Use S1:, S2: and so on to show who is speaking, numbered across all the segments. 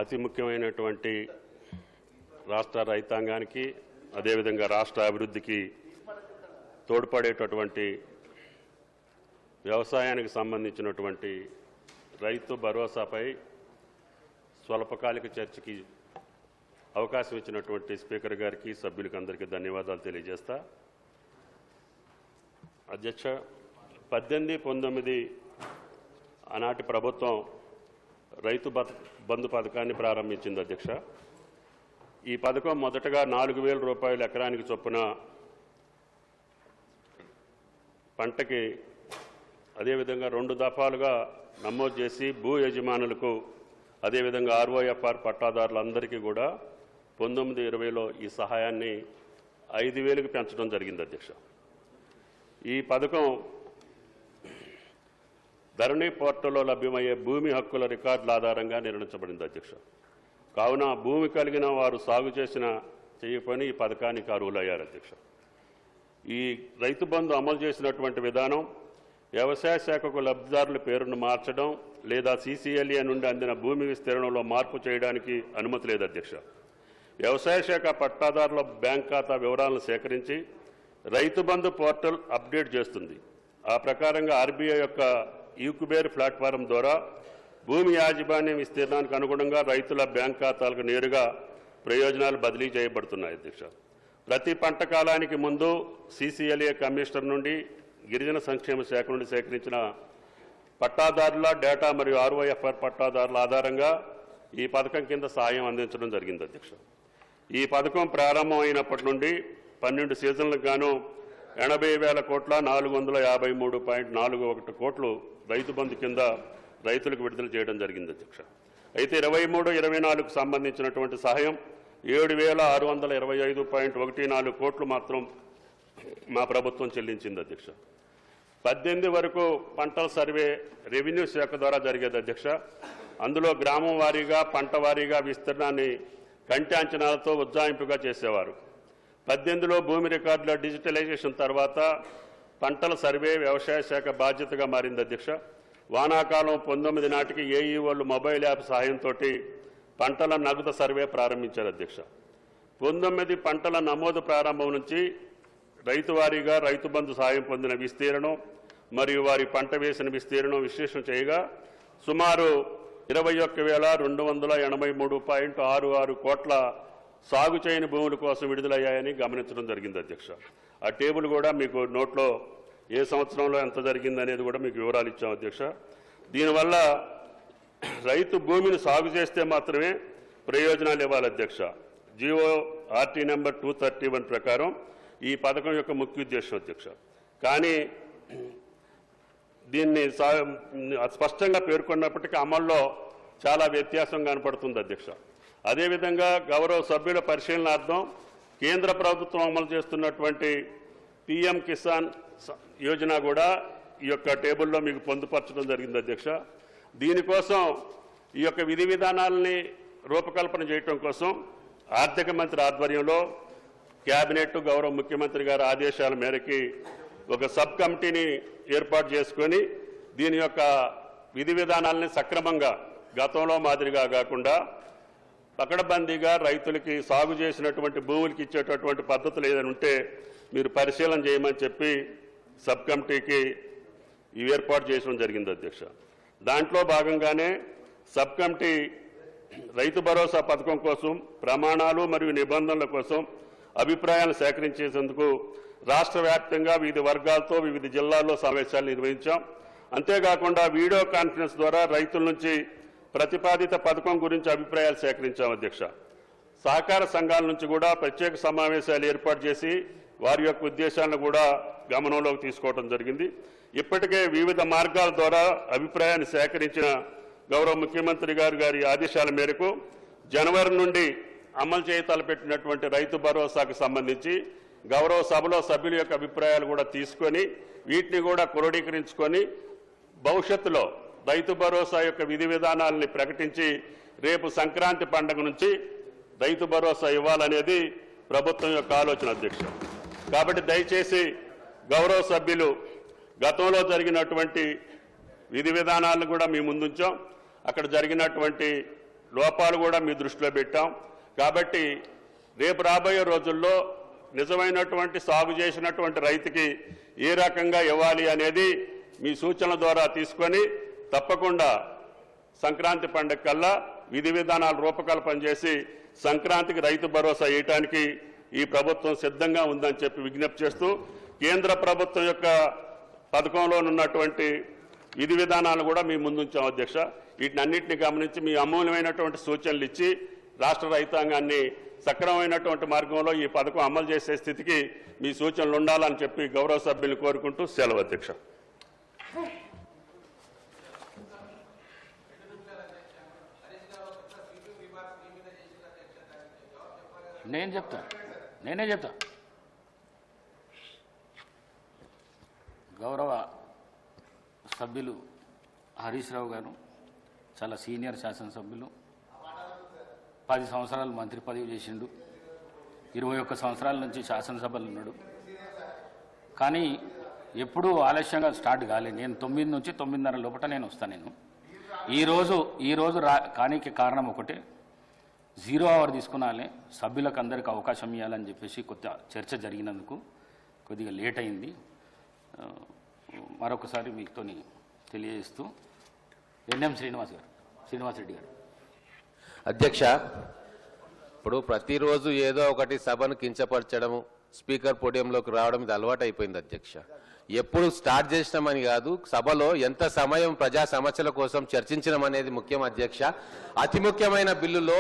S1: అతి ముఖ్యమైనటువంటి రాష్ట్ర రైతాంగానికి అదేవిధంగా రాష్ట్ర అభివృద్ధికి తోడ్పడేటటువంటి వ్యవసాయానికి సంబంధించినటువంటి రైతు భరోసాపై స్వల్పకాలిక చర్చకి అవకాశం ఇచ్చినటువంటి స్పీకర్ గారికి సభ్యులకి అందరికీ ధన్యవాదాలు తెలియజేస్తా. అధ్యక్ష, 18-19 ఆనాటి ప్రభుత్వం రైతు బంధు పథకాన్ని ప్రారంభించింది. అధ్యక్ష, ఈ పథకం మొదటగా 4,000 రూపాయలు ఎకరానికి చొప్పున పంటకి అదేవిధంగా 2 దఫాలుగా నమోదు చేసి భూ యజమానులకు అదేవిధంగా ఆర్ఓఎఫ్ఆర్ పట్టాదారులందరికీ కూడా 19-20లో ఈ సహాయాన్ని 5,000కి పెంచడం జరిగింది. అధ్యక్ష, ఈ పథకం ధరణి పోర్టల్లో లభ్యమయ్యే భూమి హక్కుల రికార్డుల ఆధారంగా నిర్ణయించబడింది. అధ్యక్ష, కావున భూమి కలిగిన వారు సాగు చేయకపోయినా ఈ పథకానికి అర్హులయ్యారు. అధ్యక్ష, ఈ రైతు బంధు అమలు చేసినటువంటి విధానం వ్యవసాయ శాఖకు లబ్ధిదారుల పేరును మార్చడం లేదా CCLA నుండి అందిన భూమి విస్తీర్ణంలో మార్పు చేయడానికి అనుమతి లేదు. అధ్యక్ష, వ్యవసాయ శాఖ పట్టాదారుల బ్యాంక్ ఖాతా వివరాలను సేకరించి రైతు బంధు పోర్టల్ అప్డేట్ చేస్తుంది. ఆ ప్రకారంగా RBI యొక్క ఈక్యుబేర్ ప్లాట్ఫారం ద్వారా భూమి యాజమాన్యం విస్తీర్ణానికి అనుగుణంగా రైతుల బ్యాంక్ ఖాతాలకు నేరుగా ప్రయోజనాలు బదిలీ చేయబడుతున్నాయి. అధ్యక్ష, ప్రతి పంట కాలానికి ముందు CCLA కమిషనర్ నుండి గిరిజన సంక్షేమ శాఖ నుండి సేకరించిన పట్టాదారుల డేటా మరియు ROFR పట్టాదారుల ఆధారంగా ఈ పథకం కింద సాయం అందించడం జరిగింది. అధ్యక్ష, ఈ పథకం ప్రారంభం అయినప్పటి నుండి 12 సీజన్లకు గాను 80,453.41 కోట్లు రైతు బంధు కింద రైతులకు విడుదల చేయడం జరిగింది. అధ్యక్ష, అయితే 23-24కు సంబంధించినటువంటి సహాయం 7,625.14 కోట్లు మాత్రం మా ప్రభుత్వం చెల్లించింది. అధ్యక్ష, 18 వరకు పంటల సర్వే రెవెన్యూ శాఖ ద్వారా జరిగేది. అధ్యక్ష, అందులో గ్రామం వారీగా పంట వారీగా విస్తీర్ణాన్ని కంటి అంచనాలతో ఉజ్జాయింపుగా చేసేవారు. 18లో భూమి రికార్డుల డిజిటలైజేషన్ తర్వాత పంటల సర్వే వ్యవసాయ శాఖ బాధ్యతగా మారింది. అధ్యక్ష, వానాకాలం 19 నాటికి AEOలు మొబైల్ యాప్ సహాయంతో పంటల నగదు సర్వే ప్రారంభించారు. అధ్యక్ష, 19 పంటల నమోదు ప్రారంభం నుంచి రైతు వారీగా రైతు బంధు సాయం పొందిన విస్తీర్ణం మరియు వారి పంట వేసిన విస్తీర్ణం విశ్లేషణ చేయగా సుమారు 21,283.66 కోట్ల సాగు చేయని భూముల కోసం విడుదలయ్యాయని గమనించడం జరిగింది. అధ్యక్ష, ఆ టేబుల్ కూడా మీకు నోట్లో ఏ సంవత్సరంలో ఎంత జరిగిందనేది కూడా మీకు వివరాలు ఇచ్చాం. అధ్యక్ష, దీనివల్ల రైతు భూమిని సాగు చేస్తే మాత్రమే ప్రయోజనాలు ఇవ్వాలి. అధ్యక్ష, GO/RT నెంబర్ 231 ప్రకారం ఈ పథకం యొక్క ముఖ్య ఉద్దేశం. అధ్యక్ష, కానీ దీన్ని స్పష్టంగా పేర్కొన్నప్పటికీ అమల్లో చాలా వ్యత్యాసం కనపడుతుంది. అధ్యక్ష, అదేవిధంగా గౌరవ సభ్యుల పరిశీలనార్థం కేంద్ర ప్రభుత్వం అమలు చేస్తున్నటువంటి PM కిసాన్ యోజన కూడా ఈ యొక్క టేబుల్లో మీకు పొందుపరచడం జరిగింది. అధ్యక్ష, దీనికోసం ఈ యొక్క విధి విధానాలని రూపకల్పన చేయటం కోసం ఆర్థిక మంత్రి ఆధ్వర్యంలో కేబినెట్ గౌరవ ముఖ్యమంత్రి గారి ఆదేశాల మేరకి ఒక సబ్ కమిటీని ఏర్పాటు చేసుకొని దీని యొక్క విధి విధానాలని సక్రమంగా గతంలో మాదిరిగా కాకుండా పకడ్బందీగా రైతులకి సాగు చేసినటువంటి భూములకి ఇచ్చేటటువంటి పద్ధతులు ఏదైనా ఉంటే మీరు పరిశీలన చేయమని చెప్పి సబ్ కమిటీకి ఇవి ఏర్పాటు చేయడం జరిగింది. అధ్యక్ష, దాంట్లో భాగంగానే సబ్ కమిటీ రైతు భరోసా పథకం కోసం ప్రమాణాలు మరియు నిబంధనల కోసం అభిప్రాయాలు సేకరించేందుకు రాష్ట్ర వ్యాప్తంగా వివిధ వర్గాలతో వివిధ జిల్లాల్లో సమావేశాలు నిర్వహించాం. అంతేకాకుండా వీడియో కాన్ఫరెన్స్ ద్వారా రైతుల నుంచి ప్రతిపాదిత పథకం గురించి అభిప్రాయాలు సేకరించాం. అధ్యక్ష, సహకార సంఘాల నుంచి కూడా ప్రత్యేక సమావేశాలు ఏర్పాటు చేసి వారి యొక్క ఉద్దేశాలను కూడా గమనంలోకి తీసుకోవడం జరిగింది. ఇప్పటికే వివిధ మార్గాల ద్వారా అభిప్రాయాన్ని సేకరించిన గౌరవ ముఖ్యమంత్రి గారి ఆదేశాల మేరకు జనవరి నుండి అమలు చేయ తలపెట్టినటువంటి రైతు భరోసాకు సంబంధించి గౌరవ సభలో సభ్యుల యొక్క అభిప్రాయాలు కూడా తీసుకొని వీటిని కూడా క్రోడీకరించుకొని భవిష్యత్తులో రైతు భరోసా యొక్క విధి విధానాలని ప్రకటించి రేపు సంక్రాంతి పండుగ నుంచి రైతు భరోసా ఇవ్వాలనేది ప్రభుత్వం యొక్క ఆలోచన. అధ్యక్ష, కాబట్టి దయచేసి గౌరవ సభ్యులు గతంలో జరిగినటువంటి విధి విధానాలను కూడా మీ ముందుంచాం. అక్కడ జరిగినటువంటి లోపాలు కూడా మీ దృష్టిలో పెట్టాం. కాబట్టి రేపు రాబోయే రోజుల్లో నిజమైనటువంటి సాగు చేసినటువంటి రైతుకి ఏ రకంగా ఇవ్వాలి అనేది మీ సూచనల ద్వారా తీసుకొని తప్పకుండా సంక్రాంతి పండుగ కల్లా విధి విధానాలు రూపకల్పన చేసి సంక్రాంతికి రైతు భరోసా ఇవ్వడానికి ఈ ప్రభుత్వం సిద్ధంగా ఉందని చెప్పి విజ్ఞప్తి చేస్తూ కేంద్ర ప్రభుత్వం యొక్క పథకంలో ఉన్నటువంటి విధి విధానాలు కూడా మీ ముందుంచాం అధ్యక్ష. వీటినన్నింటినీ గమనించి మీ అమూల్యమైనటువంటి సూచనలు ఇచ్చి రాష్ట్ర రైతాంగాన్ని సక్రమమైనటువంటి మార్గంలో ఈ పథకం అమలు చేసే స్థితికి మీ సూచనలు ఉండాలని చెప్పి గౌరవ సభ్యులను కోరుకుంటూ సెలవు అధ్యక్ష.
S2: నేనే చెప్తా గౌరవ సభ్యులు హరీష్ రావు గారు చాలా సీనియర్ శాసనసభ్యులు, 10 సంవత్సరాలు మంత్రి పదవి చేసిండు, 21 సంవత్సరాల నుంచి శాసనసభలో ఉన్నాడు. కానీ ఎప్పుడూ ఆలస్యంగా స్టార్ట్ కాలేదు. నేను 9 నుంచి 9:30 లోపల నేను వస్తాను. ఈరోజు కానీకి కారణం ఒకటే, 0 అవర్ తీసుకున్నాలే, సభ్యులకు అందరికీ అవకాశం ఇవ్వాలని చెప్పేసి కొత్త చర్చ జరిగినందుకు కొద్దిగా లేట్ అయింది. మరొకసారి మీతో తెలియజేస్తూ ఎన్ఎం శ్రీనివాసరెడ్డి గారు.
S3: అధ్యక్ష, ఇప్పుడు ప్రతిరోజు ఏదో ఒకటి సభను కించపరచడము, స్పీకర్ పోడియంలోకి రావడం ఇది అలవాటు అయిపోయింది అధ్యక్ష. ఎప్పుడు స్టార్ట్ చేసినామని కాదు, సభలో ఎంత సమయం ప్రజా సమస్యల కోసం చర్చించడం అనేది ముఖ్యం అధ్యక్ష. అతి ముఖ్యమైన బిల్లులో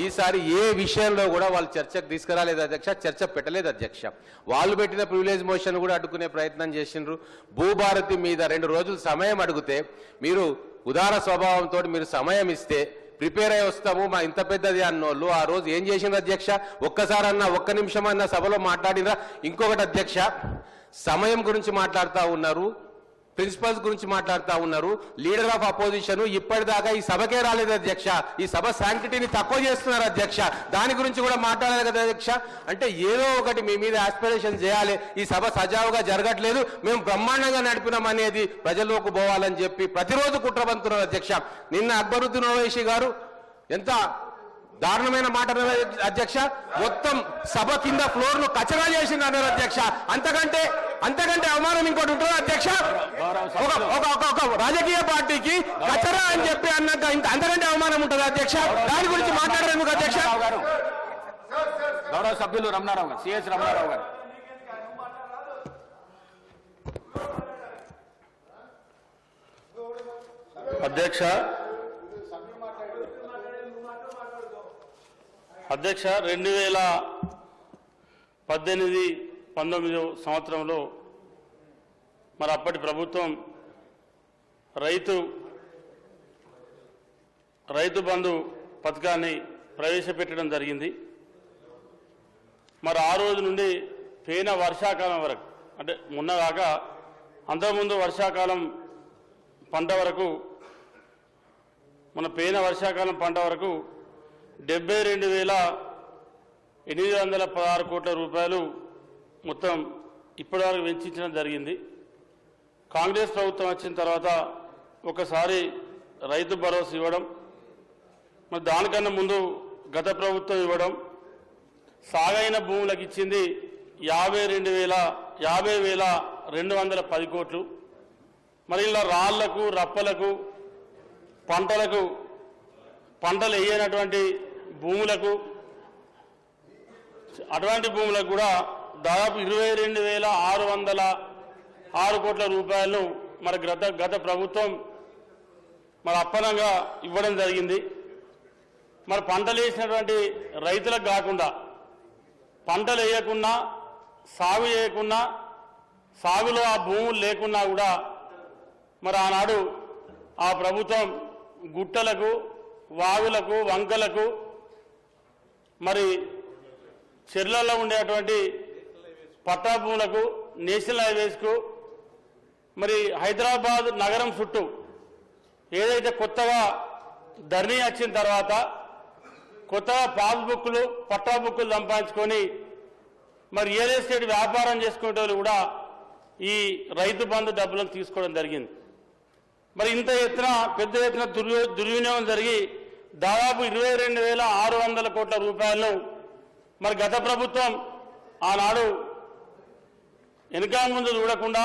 S3: ఈసారి ఏ విషయంలో కూడా వాళ్ళు చర్చకు తీసుకురాలేదు అధ్యక్ష, చర్చ పెట్టలేదు అధ్యక్ష. వాళ్ళు పెట్టిన ప్రివిలేజ్ మోషన్ కూడా అడ్డుకునే ప్రయత్నం చేసిండ్రు. భూభారతి మీద 2 రోజులు సమయం అడిగితే మీరు ఉదార స్వభావంతో మీరు సమయం ఇస్తే ప్రిపేర్ అయి వస్తాము మా ఇంత పెద్దది అన్నోళ్ళు ఆ రోజు ఏం చేసిండ్రు అధ్యక్ష? ఒక్కసారన్నా 1 నిమిషం అన్న సభలో మాట్లాడినరా? ఇంకొకటి అధ్యక్ష, సమయం గురించి మాట్లాడుతూ ఉన్నారు, ప్రిన్సిపల్స్ గురించి మాట్లాడుతూ ఉన్నారు. లీడర్ ఆఫ్ అపోజిషన్ ఇప్పటిదాకా ఈ సభకే రాలేదు అధ్యక్ష. ఈ సభ శాంక్టిటీని తక్కువ చేస్తున్నారు అధ్యక్ష. దాని గురించి కూడా మాట్లాడాలి కదా అధ్యక్ష. అంటే ఏదో ఒకటి మీ మీద ఆస్పిరేషన్ చేయాలి. ఈ సభ సజావుగా జరగట్లేదు, మేము బ్రహ్మాండంగా నడిపినాం అనేది ప్రజల్లోకి పోవాలని చెప్పి ప్రతిరోజు కుట్రబంతున్నారు అధ్యక్ష. నిన్న అక్బరుద్దీన్ ఓవైసీ గారు ఎంత దారుణమైన మాట అధ్యక్ష, మొత్తం సభ కింద ఫ్లోర్ ను కచరా చేసింది అన్నారు అధ్యక్ష. అంతకంటే అవమానం ఇంకోటి ఉంటుంది అధ్యక్ష? ఒక రాజకీయ పార్టీకి కచరా అని చెప్పి అన్నాక అంతకంటే అవమానం ఉంటుంది అధ్యక్ష? దాని గురించి మాట్లాడలేదు అధ్యక్ష.
S2: గౌరవ సభ్యులు రమణారావు గారు, సిఎస్ రమణారావు గారు.
S4: అధ్యక్ష 2018-19 సంవత్సరంలో మరి అప్పటి ప్రభుత్వం రైతు బంధు పథకాన్ని ప్రవేశపెట్టడం జరిగింది. మరి ఆ రోజు నుండి పోయిన వర్షాకాలం వరకు, అంటే మొన్న కాక అంతకుముందు వర్షాకాలం పంట వరకు, మన పోయిన వర్షాకాలం పంట వరకు 72,816 కోట్ల రూపాయలు మొత్తం ఇప్పటివరకు వెచ్చించడం జరిగింది. కాంగ్రెస్ ప్రభుత్వం వచ్చిన తర్వాత ఒకసారి రైతు భరోసా ఇవ్వడం, మరి దానికన్నా ముందు గత ప్రభుత్వం ఇవ్వడం, సాగైన భూములకు ఇచ్చింది 50,210 కోట్లు. మరి ఇలా రాళ్లకు రప్పలకు పంటలు వేయనటువంటి భూములకు, అటువంటి భూములకు కూడా దాదాపు 22,606 కోట్ల రూపాయలను మరి గత ప్రభుత్వం మరి అప్పనంగా ఇవ్వడం జరిగింది. మరి పంటలు వేసినటువంటి రైతులకు కాకుండా, పంటలు వేయకుండా, సాగు చేయకుండా, సాగులో ఆ భూములు లేకున్నా కూడా మరి ఆనాడు ఆ ప్రభుత్వం గుట్టలకు, వాగులకు, వంకలకు, మరి చెర్లలో ఉండేటువంటి పట్టా భూములకు, నేషనల్ హైవేస్కు, మరి హైదరాబాద్ నగరం చుట్టూ ఏదైతే కొత్తగా ధరణి వచ్చిన తర్వాత కొత్తగా పాస్బుక్లు, పట్టా బుక్కులు సంపాదించుకొని మరి రియల్ ఎస్టేట్ వ్యాపారం చేసుకునే వాళ్ళు కూడా ఈ రైతు బంధు డబ్బులను తీసుకోవడం జరిగింది. మరి ఇంత ఎత్తున పెద్ద ఎత్తున దుర్వినియోగం జరిగి దాదాపు 22,600 కోట్ల రూపాయలను మరి గత ప్రభుత్వం ఆనాడు వెనుక ముందు చూడకుండా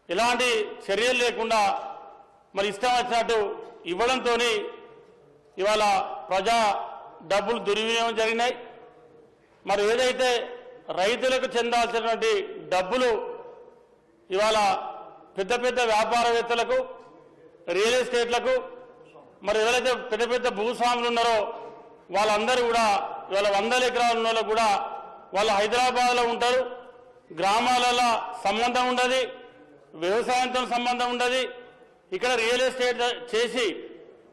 S4: ఎలాంటి చర్యలు లేకుండా మరి ఇష్టం వచ్చినట్టు ఇవ్వడంతో ఇవాళ ప్రజా డబ్బులు దుర్వినియోగం జరిగినాయి. మరి ఏదైతే రైతులకు చెందాల్సినటువంటి డబ్బులు ఇవాళ పెద్ద పెద్ద వ్యాపారవేత్తలకు, రియల్ ఎస్టేట్లకు, మరి ఎవరైతే పెద్ద పెద్ద భూస్వాములు ఉన్నారో వాళ్ళందరూ కూడా ఇవాళ 100 ఎకరాలు ఉన్న వాళ్ళు కూడా వాళ్ళు హైదరాబాద్లో ఉంటారు. గ్రామాలలో సంబంధం ఉండదు, వ్యవసాయంతో సంబంధం ఉండదు. ఇక్కడ రియల్ ఎస్టేట్ చేసి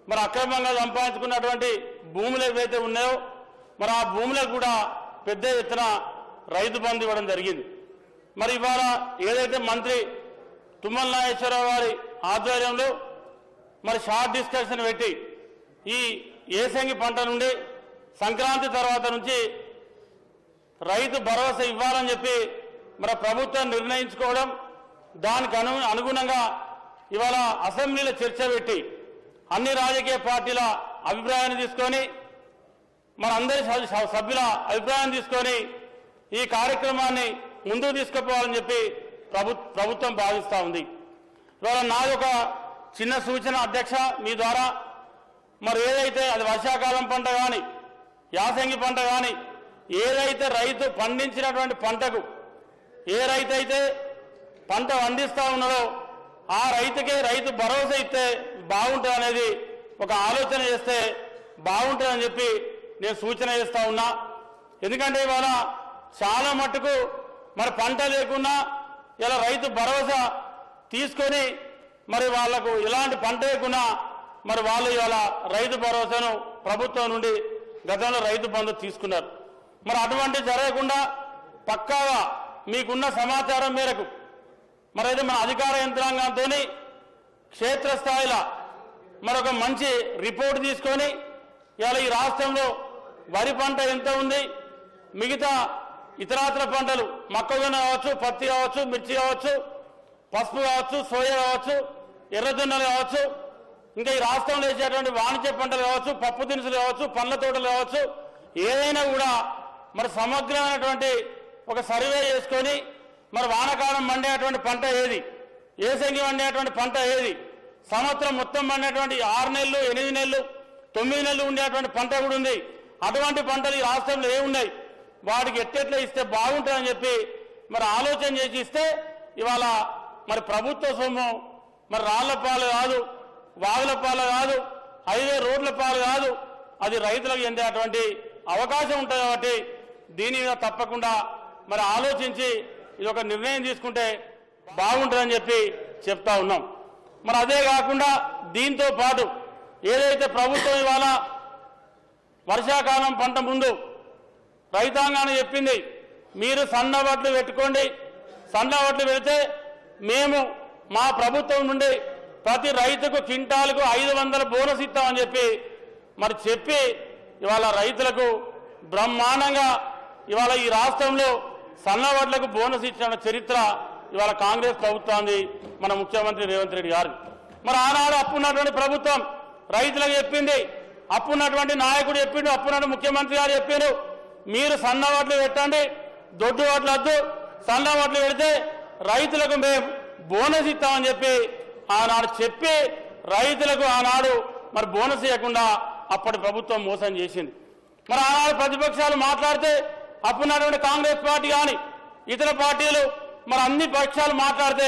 S4: మరి అక్రమంగా సంపాదించుకున్నటువంటి భూములు ఏవైతే ఉన్నాయో మరి ఆ భూములకు కూడా పెద్ద ఎత్తున రైతు బంధు ఇవ్వడం జరిగింది. మరి ఇవాళ ఏదైతే మంత్రి తుమ్మల నాగేశ్వరరావు గారి ఆధ్వర్యంలో మరి షార్ట్ డిస్కషన్ పెట్టి ఈ ఏసంగి పంట నుండి సంక్రాంతి తర్వాత నుంచి రైతు భరోసా ఇవ్వాలని చెప్పి మరి ప్రభుత్వం నిర్ణయించుకోవడం, దానికి అనుగుణంగా ఇవాళ అసెంబ్లీలో చర్చ పెట్టి అన్ని రాజకీయ పార్టీల అభిప్రాయాన్ని తీసుకొని మన అందరి సభ్యుల అభిప్రాయాన్ని తీసుకొని ఈ కార్యక్రమాన్ని ముందుకు తీసుకుపోవాలని చెప్పి ప్రభుత్వం భావిస్తూ ఉంది. ఇవాళ నాది ఒక చిన్న సూచన అధ్యక్ష, మీ ద్వారా మరి ఏదైతే అది వర్షాకాలం పంట కానీ యాసంగి పంట కానీ ఏదైతే రైతు పండించినటువంటి పంటకు ఏ రైతు అయితే పంట పండిస్తూ ఉన్నాడో ఆ రైతుకే రైతు భరోసా ఇస్తే బాగుంటుంది అనేది ఒక ఆలోచన చేస్తే బాగుంటుందని చెప్పి నేను సూచన చేస్తూ ఉన్నా. ఎందుకంటే ఇవాళ చాలా మట్టుకు మరి పంట లేకున్నా ఇలా రైతు భరోసా తీసుకొని మరి వాళ్లకు ఎలాంటి పంట లేకున్నా మరి వాళ్ళు ఇవాళ రైతు భరోసాను ప్రభుత్వం నుండి గతంలో రైతు బంధు తీసుకున్నారు. మరి అటువంటి జరగకుండా పక్కాగా మీకున్న సమాచారం మేరకు మరి అయితే మన అధికార యంత్రాంగంతో క్షేత్రస్థాయిలో మరొక మంచి రిపోర్ట్ తీసుకొని ఇవాళ ఈ రాష్ట్రంలో వరి పంట ఎంత ఉంది, మిగతా ఇతరాతర పంటలు మొక్కజొన్న కావచ్చు, పత్తి కావచ్చు, మిర్చి కావచ్చు, పసుపు కావచ్చు, సోయా కావచ్చు, ఎర్రజొన్నలు కావచ్చు, ఇంకా ఈ రాష్ట్రంలో వేసేటువంటి వాణిజ్య పంటలు కావచ్చు, పప్పు దినుసులు కావచ్చు, పండ్ల తోటలు కావచ్చు, ఏదైనా కూడా మరి సమగ్రమైనటువంటి ఒక సర్వే చేసుకొని మరి వానకాలం పండేటువంటి పంట ఏది, ఏసంగి పండేటువంటి పంట ఏది, సంవత్సరం మొత్తం పండేటువంటి 6 నెలలు, 8 నెలలు, 9 నెలలు ఉండేటువంటి పంట కూడా ఉంది. అటువంటి పంటలు ఈ రాష్ట్రంలో ఏమున్నాయి, వాటికి ఎట్టెట్లా ఇస్తే బాగుంటుందని చెప్పి మరి ఆలోచన చేసి ఇస్తే ఇవాళ మరి ప్రభుత్వ సొమ్ము మరి రాళ్ల పాలు కాదు, వాగుల పాలు కాదు, హైవే రోడ్ల పాలు కాదు, అది రైతులకు చెందేటువంటి అవకాశం ఉంటుంది. కాబట్టి దీని మీద తప్పకుండా మరి ఆలోచించి ఇది ఒక నిర్ణయం తీసుకుంటే బాగుంటుందని చెప్పి చెప్తా ఉన్నాం. మరి అదే కాకుండా దీంతో పాటు ఏదైతే ప్రభుత్వం ఇవాళ వర్షాకాలం పంట ముందు రైతాంగాన్ని చెప్పింది, మీరు సన్న వడ్లు పెట్టుకోండి, సన్న వడ్లు పెడితే మేము మా ప్రభుత్వం నుండి ప్రతి రైతుకు క్వింటాలకు 500 బోనస్ ఇస్తామని చెప్పి ఇవాళ రైతులకు బ్రహ్మాండంగా ఇవాళ ఈ రాష్ట్రంలో సన్న వడ్లకు బోనస్ ఇచ్చిన చరిత్ర ఇవాళ కాంగ్రెస్ ప్రభుత్వాన్ని మన ముఖ్యమంత్రి రేవంత్ రెడ్డి గారు. మరి ఆనాడు అప్పున్నటువంటి ప్రభుత్వం రైతులకు చెప్పింది, అప్పున్నటువంటి నాయకుడు చెప్పిండు, అప్పున్నటువంటి ముఖ్యమంత్రి గారు చెప్పారు, మీరు సన్న వడ్లు పెట్టండి, దొడ్డు వడ్లు వద్దు, సన్న వడ్లు పెడితే రైతులకు మేము బోనస్ ఇస్తామని చెప్పి ఆనాడు చెప్పి రైతులకు ఆనాడు మరి బోనస్ ఇవ్వకుండా అప్పటి ప్రభుత్వం మోసం చేసింది. మరి ఆనాడు ప్రతిపక్షాలు మాట్లాడితే అప్పుడున్నటువంటి కాంగ్రెస్ పార్టీ కానీ ఇతర పార్టీలు మరి అన్ని పక్షాలు మాట్లాడితే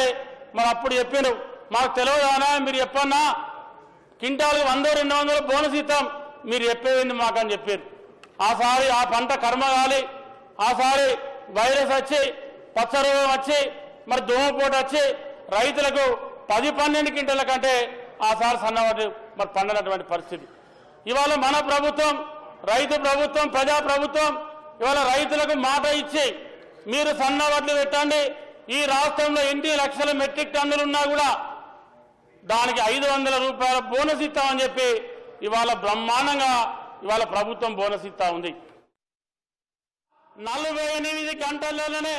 S4: మరి అప్పుడు చెప్పారు, మాకు తెలియదానా, మీరు చెప్పన్నా క్వింటాల్కి 100-200 బోనస్ ఇస్తాం, మీరు చెప్పేది మాకని చెప్పారు. ఆసారి ఆ పంట కర్మ కాలి, ఆసారి వైరస్ వచ్చి, పచ్చ రోగం వచ్చి, మరి దోమపోటు వచ్చి రైతులకు 10-12 క్వింటాల కంటే ఆసారి సన్నవాటి మరి పండినటువంటి పరిస్థితి. ఇవాళ మన ప్రభుత్వం రైతు ప్రభుత్వం, ప్రజా ప్రభుత్వం ఇవాళ రైతులకు మాట ఇచ్చి మీరు సన్న వడ్లు పెట్టండి, ఈ రాష్ట్రంలో ఎన్ని లక్షల మెట్రిక్ టన్నులు ఉన్నా కూడా దానికి 500 రూపాయల బోనస్ ఇస్తామని చెప్పి ఇవాళ బ్రహ్మాండంగా ఇవాళ ప్రభుత్వం బోనస్ ఇస్తా ఉంది. 48 గంటల్లోనే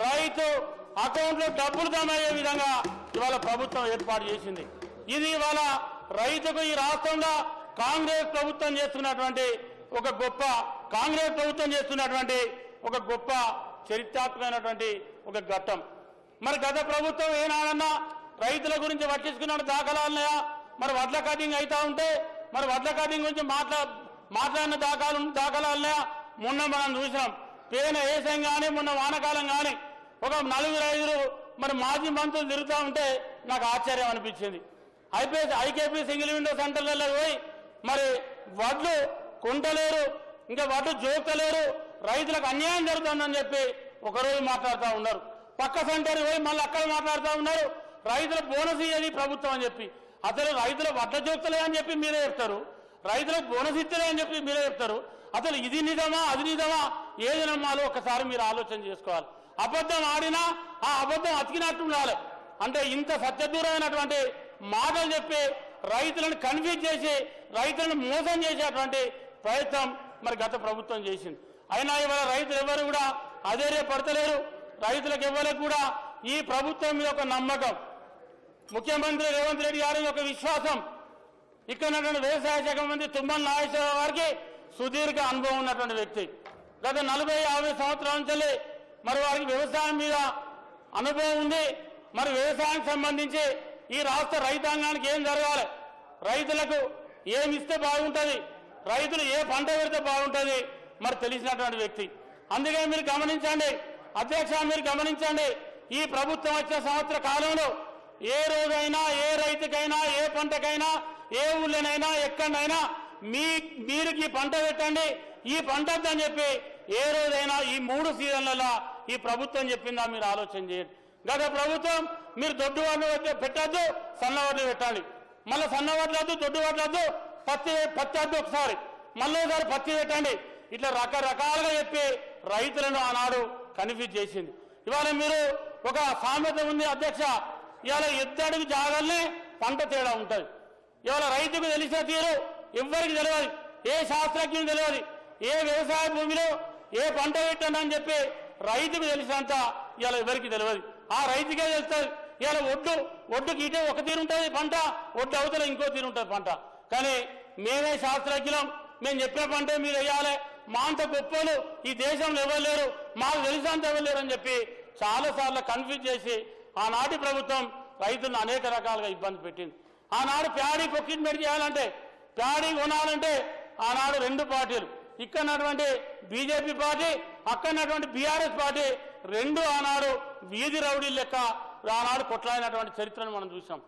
S4: రైతు అకౌంట్లో డబ్బులు జమ అయ్యే విధంగా ఇవాళ ప్రభుత్వం ఏర్పాటు చేసింది. ఇది ఇవాళ రైతుకు ఈ రాష్ట్రంలో కాంగ్రెస్ ప్రభుత్వం చేస్తున్నటువంటి ఒక గొప్ప చరిత్రాత్మకమైనటువంటి ఒక ఘట్టం. మరి గత ప్రభుత్వం ఏనాడన్నా రైతుల గురించి పట్టించుకున్న దాఖలాలున్నాయా? మరి వడ్ల కటింగ్ అవుతా ఉంటే మరి వడ్ల కటింగ్ గురించి మాట్లాడిన దాఖలాలున్నాయా? మొన్న మనం చూసినాం పేన ఏసం కానీ మొన్న వానకాలం కానీ ఒక 4-5 మరి మాజీ మంత్రులు తిరుగుతూ ఉంటే నాకు ఆశ్చర్యం అనిపించింది. ఐకేపీ సింగిల్ విండో సెంటర్లలో పోయి మరి వడ్లు కొంటలేరు, ఇంకా వడ్లు జోకలేరు, రైతులకు అన్యాయం జరుగుతుందని చెప్పి ఒకరోజు మాట్లాడుతూ ఉన్నారు. పక్క సెంటర్ పోయి మళ్ళీ అక్కడ మాట్లాడుతూ ఉన్నారు రైతుల బోనస్ ఇయ్యేది ప్రభుత్వం అని చెప్పి. అసలు రైతుల వడ్ల జోక్తలే అని చెప్పి మీరే చెప్తారు, రైతులకు బోనస్ ఇస్తలే అని చెప్పి మీరే చెప్తారు. అసలు ఇది నిజమా అది నిజమా ఏది నమ్మాలో ఒకసారి మీరు ఆలోచన చేసుకోవాలి. అబద్ధం ఆడినా ఆ అబద్ధం అతికినట్టు ఉండాలి. అంటే ఇంత సత్యదూరమైనటువంటి మాటలు చెప్పి రైతులను కన్ఫ్యూజ్ చేసి రైతులను మోసం చేసేటువంటి ప్రయత్నం మరి గత ప్రభుత్వం చేసింది. అయినా ఇవాళ రైతులు ఎవరు కూడా అధైర్యపడతలేరు. రైతులకు ఎవరికి కూడా ఈ ప్రభుత్వం మీద ఒక నమ్మకం, ముఖ్యమంత్రి రేవంత్ రెడ్డి గారి ఒక విశ్వాసం, ఇక్కడ ఉన్నటువంటి వ్యవసాయ శాఖ మంత్రి తుమ్మల నాగేశ్వరరావు గారికి సుదీర్ఘ అనుభవం ఉన్నటువంటి వ్యక్తి. గత 40-50 సంవత్సరాల నుంచి మరి వారికి వ్యవసాయం మీద అనుభవం ఉంది. మరి వ్యవసాయానికి సంబంధించి ఈ రాష్ట్ర రైతాంగానికి ఏం జరగాలి, రైతులకు ఏమి ఇస్తే బాగుంటుంది, రైతులు ఏ పంట పెడితే బాగుంటుంది మరి తెలిసినటువంటి వ్యక్తి. అందుకే మీరు గమనించండి అధ్యక్ష, మీరు గమనించండి ఈ ప్రభుత్వం వచ్చే సంవత్సర కాలంలో ఏ రోజైనా ఏ రైతుకైనా ఏ పంటకైనా ఏ ఊళ్ళోనైనా ఎక్కడైనా మీరు ఈ పంట పెట్టండి ఈ పంట అని చెప్పి ఏ రోజైనా ఈ 3 సీజన్లలో ఈ ప్రభుత్వం చెప్పిందా మీరు ఆలోచన చేయండి. గత ప్రభుత్వం మీరు దొడ్డు వడ్లు పెట్టద్దు సన్న వడ్లు పెట్టండి, మళ్ళీ సన్న వడ్లు వద్దు దొడ్డు వడ్లు వద్దు పత్తి వద్దు ఒకసారి మళ్ళీ ఒకసారి పత్తి పెట్టండి, ఇట్లా రకరకాలుగా చెప్పి రైతులను ఆనాడు కన్ఫ్యూజ్ చేసింది. ఇవాళ మీరు ఒక సామెత ఉంది అధ్యక్ష, ఇవాళ ఎద్దడికి జాగాలనే పంట తేడా ఉంటుంది. ఇవాళ రైతుకు తెలిసిన తీరు ఎవ్వరికి తెలియదు, ఏ శాస్త్రజ్ఞులు తెలియదు, ఏ వ్యవసాయ భూమిలో ఏ పంట పెట్టండి అని చెప్పి రైతుకు తెలిసినంత ఇవాళ ఎవరికి తెలియదు, ఆ రైతుకే తెలుస్తుంది. ఇవాళ ఒడ్డుకి ఇటే ఒక తీరు ఉంటుంది పంట, ఒడ్డు అవతల ఇంకో తీరు ఉంటుంది పంట. కానీ మేమే శాస్త్రజ్ఞులం, మేము చెప్పిన పంటే మీరు వేయాలి, మా అంత గొప్పలు ఈ దేశంలో ఎవరు లేరు, మాకు తెలిసినంత ఎవరు లేరు అని చెప్పి చాలాసార్లు కన్ఫ్యూజ్ చేసి ఆనాటి ప్రభుత్వం రైతులను అనేక రకాలుగా ఇబ్బంది పెట్టింది. ఆనాడు ప్యాడీ ప్రొక్యూర్మెంట్ చేయాలంటే ప్యాడీ కొనాలంటే ఆనాడు 2 పార్టీలు, ఇక్కడటువంటి బీజేపీ పార్టీ అక్కడటువంటి బీఆర్ఎస్ పార్టీ 2 ఆనాడు వీధి రౌడీ లెక్క ఆనాడు కొట్లాడినటువంటి చరిత్రను మనం చూసాం.